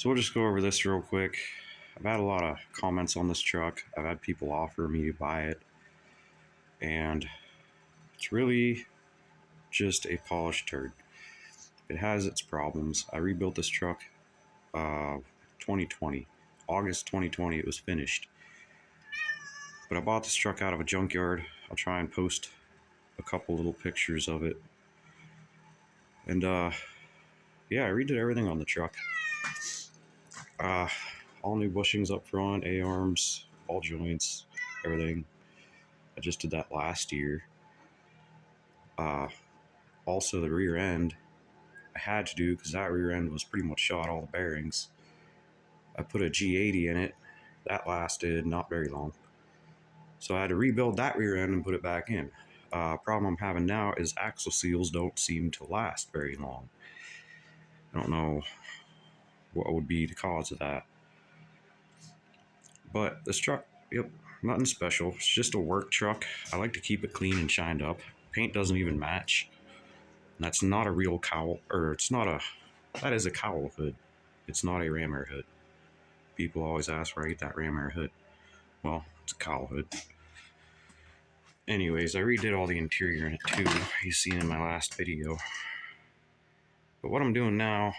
So we'll just go over this real quick. I've had a lot of comments on this truck. I've had people offer me to buy it, and it's really just a polished turd. It has its problems. I rebuilt this truck 2020. August 2020 it was finished. But I bought this truck out of a junkyard. I'll try and post a couple little pictures of it. And yeah, I redid everything on the truck. All new bushings up front, A-arms, all joints, everything. I just did that last year. Also the rear end, I had to do because that rear end was pretty much shot, all the bearings. I put a G80 in it. That lasted not very long. So I had to rebuild that rear end and put it back in. Problem I'm having now is axle seals don't seem to last very long. I don't know what would be the cause of that. But this truck, yep, nothing special. It's just a work truck. I like to keep it clean and shined up. Paint doesn't even match. And that's not a real cowl, or it's not a, that is a cowl hood. It's not a ram air hood. People always ask where I get that ram air hood. Well, it's a cowl hood. Anyways, I redid all the interior in it too. You've seen in my last video. But what I'm doing now,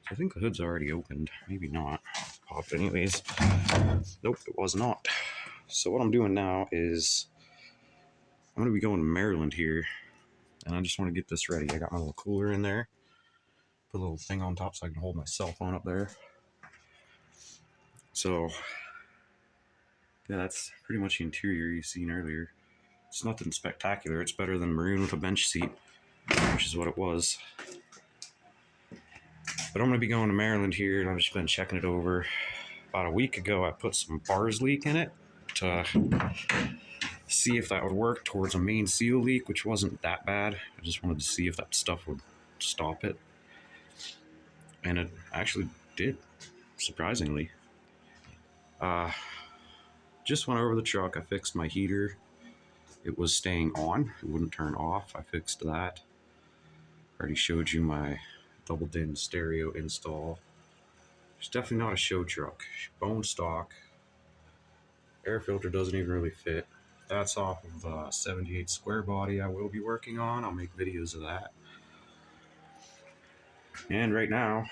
I think the hood's already opened. Maybe not. Popped anyways. Nope, it was not. So what I'm doing now is I'm going to be going to Maryland here. And I just want to get this ready. I got my little cooler in there. Put a little thing on top so I can hold my cell phone up there. So yeah, that's pretty much the interior you've seen earlier. It's nothing spectacular. It's better than maroon with a bench seat, which is what it was. But I'm going to be going to Maryland here, and I've just been checking it over. About a week ago, I put some bars leak in it to see if that would work towards a main seal leak, which wasn't that bad. I just wanted to see if that stuff would stop it. And it actually did, surprisingly. Just went over the truck. I fixed my heater. It was staying on. It wouldn't turn off. I fixed that. Already showed you my double din stereo install. It's definitely not a show truck. Bone stock. Air filter doesn't even really fit. That's off of 78 square body I will be working on. I'll make videos of that. And right now,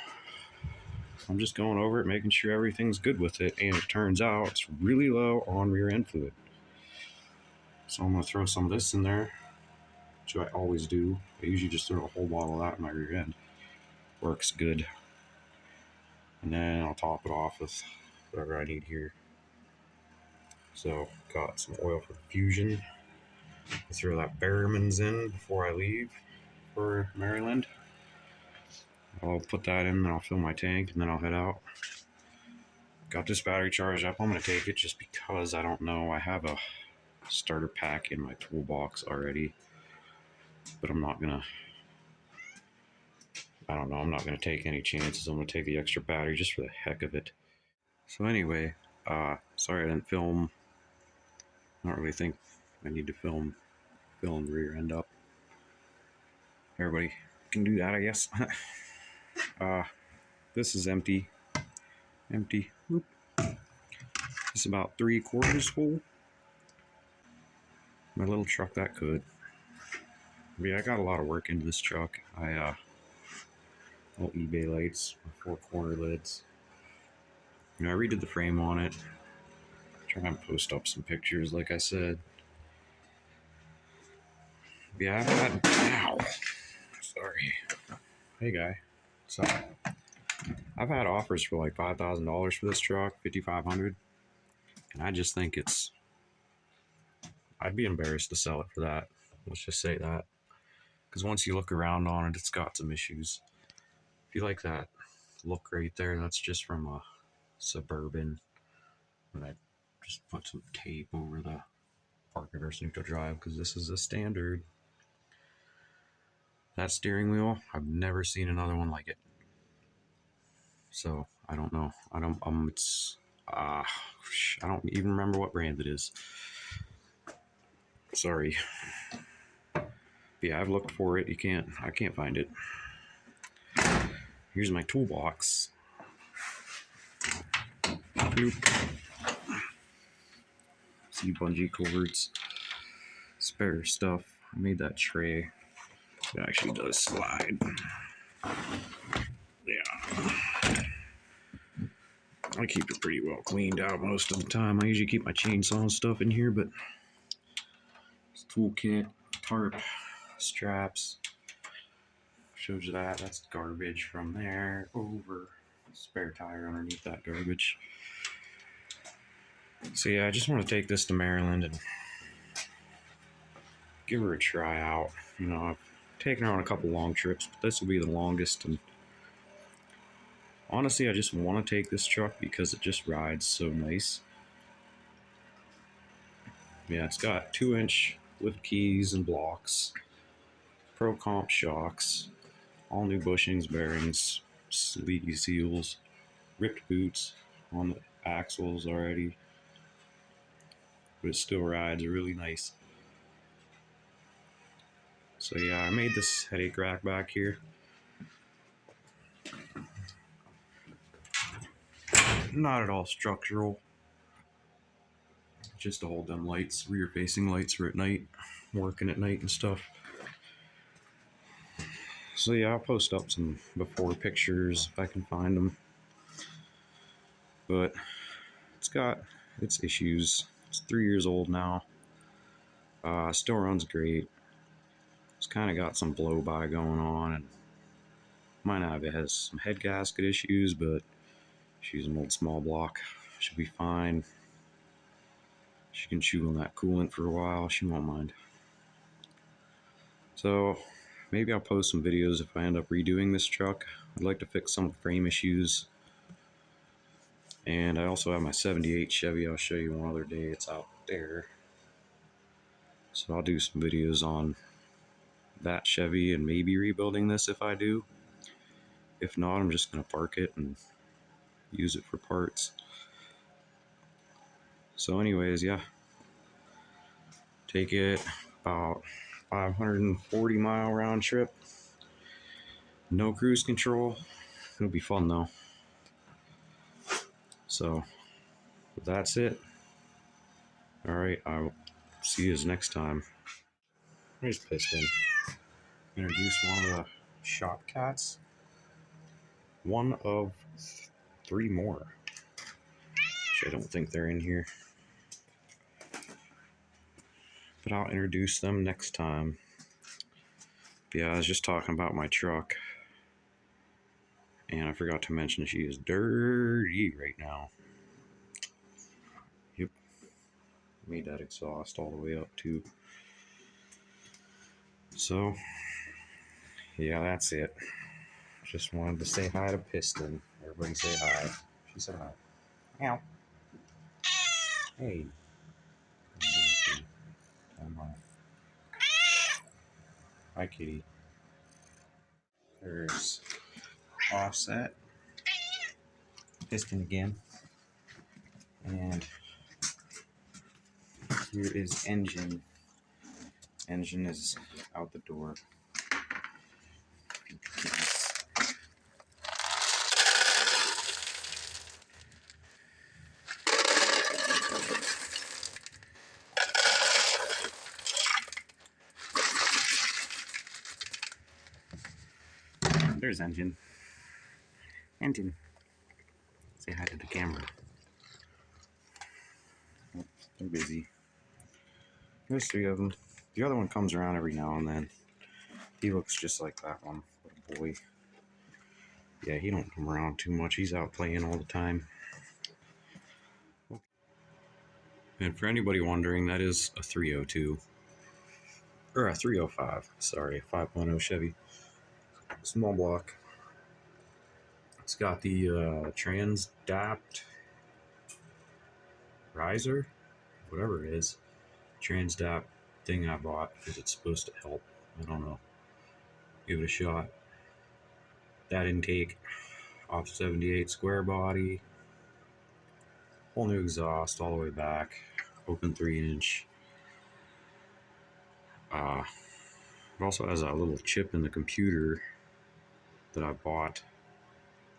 I'm just going over it, making sure everything's good with it, and it turns out it's really low on rear end fluid. So I'm going to throw some of this in there, which I always do. I usually just throw a whole bottle of that in my rear end. Works good. And then I'll top it off with whatever I need here. So got some oil for diffusion. I'll throw that Berriman's in before I leave for Maryland. I'll put that in, then I'll fill my tank, and then I'll head out. Got this battery charged up. I'm going to take it just because I don't know. I have a starter pack in my toolbox already, but I'm not going to, I don't know, I'm not going to take any chances. I'm going to take the extra battery just for the heck of it. So anyway, sorry I didn't film. I don't really think I need to film filling the rear end up. Everybody can do that, I guess. This is empty. Empty. Whoop. It's about 3/4 full. My little truck that could. Yeah, I got a lot of work into this truck. All eBay lights, 4-corner lids. You know, I redid the frame on it. Try and post up some pictures, like I said. Yeah, I've had. Ow! Sorry. Hey, guy. So, I've had offers for like $5,000 for this truck, $5,500, and I just think it's. I'd be embarrassed to sell it for that. Let's just say that, because once you look around on it, it's got some issues. If you like that look right there, that's just from a Suburban, and I just put some tape over the park reverse neutral drive because this is a standard. That steering wheel, I've never seen another one like it. So I don't know. I don't even remember what brand it is. Sorry. But yeah, I've looked for it. I can't find it. Here's my toolbox. Nope. See bungee cords, spare stuff. I made that tray. It actually does slide. Yeah. I keep it pretty well cleaned out most of the time. I usually keep my chainsaw and stuff in here, but toolkit, tarp, straps. Shows you that. That's garbage from there. Over. Spare tire underneath that garbage. So yeah, I just want to take this to Maryland and give her a try out. You know, I've taken her on a couple long trips, but this will be the longest. And honestly, I just want to take this truck because it just rides so nice. Yeah, it's got 2-inch lift keys and blocks, Pro Comp shocks, all new bushings, bearings, sleety seals, ripped boots on the axles already, but it still rides really nice. So yeah, I made this headache rack back here. Not at all structural, just to hold them lights, rear facing lights for at night, working at night and stuff. So yeah, I'll post up some before pictures if I can find them. But it's got its issues. It's 3 years old now. Still runs great. It's kind of got some blow by going on, and might have it has some head gasket issues, but she's an old small block. She'll be fine. She can chew on that coolant for a while. She won't mind. So maybe I'll post some videos if I end up redoing this truck. I'd like to fix some frame issues. And I also have my 78 Chevy. I'll show you one other day. It's out there. So I'll do some videos on that Chevy and maybe rebuilding this if I do. If not, I'm just going to park it and use it for parts. So anyways, yeah. Take it about 540 mile round trip. No cruise control. It'll be fun though. So that's it. Alright, I'll see you next time. Here's Piston. Introduce one of the shop cats. One of 3 more. Which I don't think they're in here. But I'll introduce them next time. Yeah, I was just talking about my truck. And I forgot to mention she is dirty right now. Yep. Made that exhaust all the way up too. So, yeah, that's it. Just wanted to say hi to Piston. Everybody say hi. She said hi. Meow. Hey. Hi, kitty. There's Offset. Piston again. And here is Engine. Engine is out the door. There's Engine. Engine. Say hi to the camera. Oh, they're busy. There's 3 of them. The other one comes around every now and then. He looks just like that one. What a boy. Yeah, he don't come around too much. He's out playing all the time. And for anybody wondering, that is a 302. Or a 305. Sorry, 5.0 Chevy. Small block. It's got the trans-dapt riser, whatever it is. Trans-dapt thing I bought because it's supposed to help. I don't know. Give it a shot. That intake off 78 square body. Whole new exhaust all the way back. Open 3-inch. It also has a little chip in the computer that I bought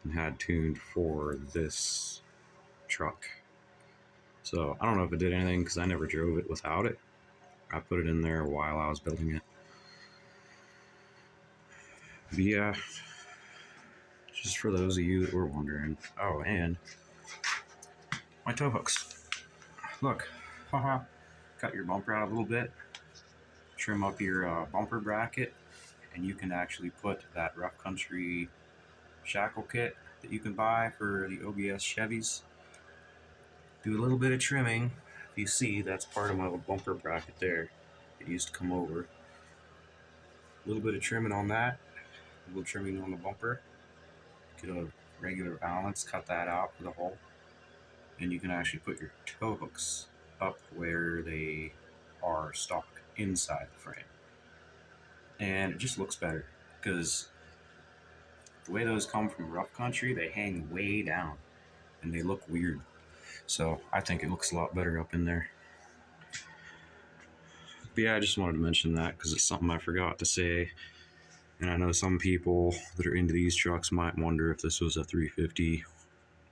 and had tuned for this truck. So I don't know if it did anything because I never drove it without it. I put it in there while I was building it. But yeah, just for those of you that were wondering. Oh, and my tow hooks. Look, haha, cut your bumper out a little bit, trim up your bumper bracket, and you can actually put that rough country shackle kit that you can buy for the OBS Chevys. Do a little bit of trimming. If you see, that's part of my little bumper bracket there. It used to come over. A little bit of trimming on that, a little trimming on the bumper. Get a regular balance, cut that out for the hole, and you can actually put your tow hooks up where they are stock inside the frame. And it just looks better because the way those come from rough country, they hang way down and they look weird. So I think it looks a lot better up in there. But yeah, I just wanted to mention that because it's something I forgot to say. And I know some people that are into these trucks might wonder if this was a 350.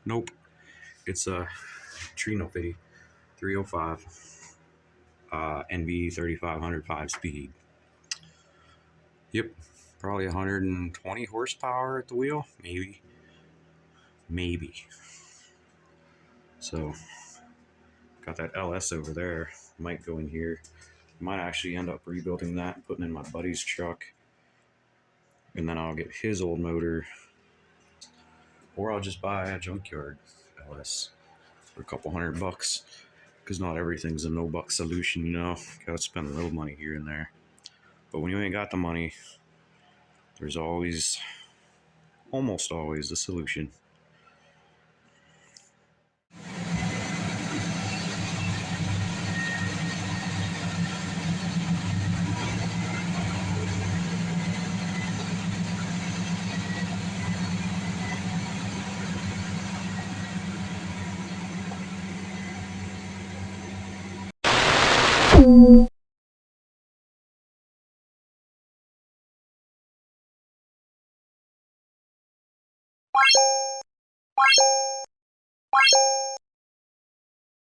Nope. It's a Trino 305 NV 3500 5-speed. Yep. Probably 120 horsepower at the wheel. Maybe. So, got that LS over there. Might go in here. Might actually end up rebuilding that and putting in my buddy's truck. And then I'll get his old motor. Or I'll just buy a junkyard LS for a couple $100. Because not everything's a no-buck solution, you know. Gotta spend a little money here and there. But when you ain't got the money, there's always, almost always, a solution.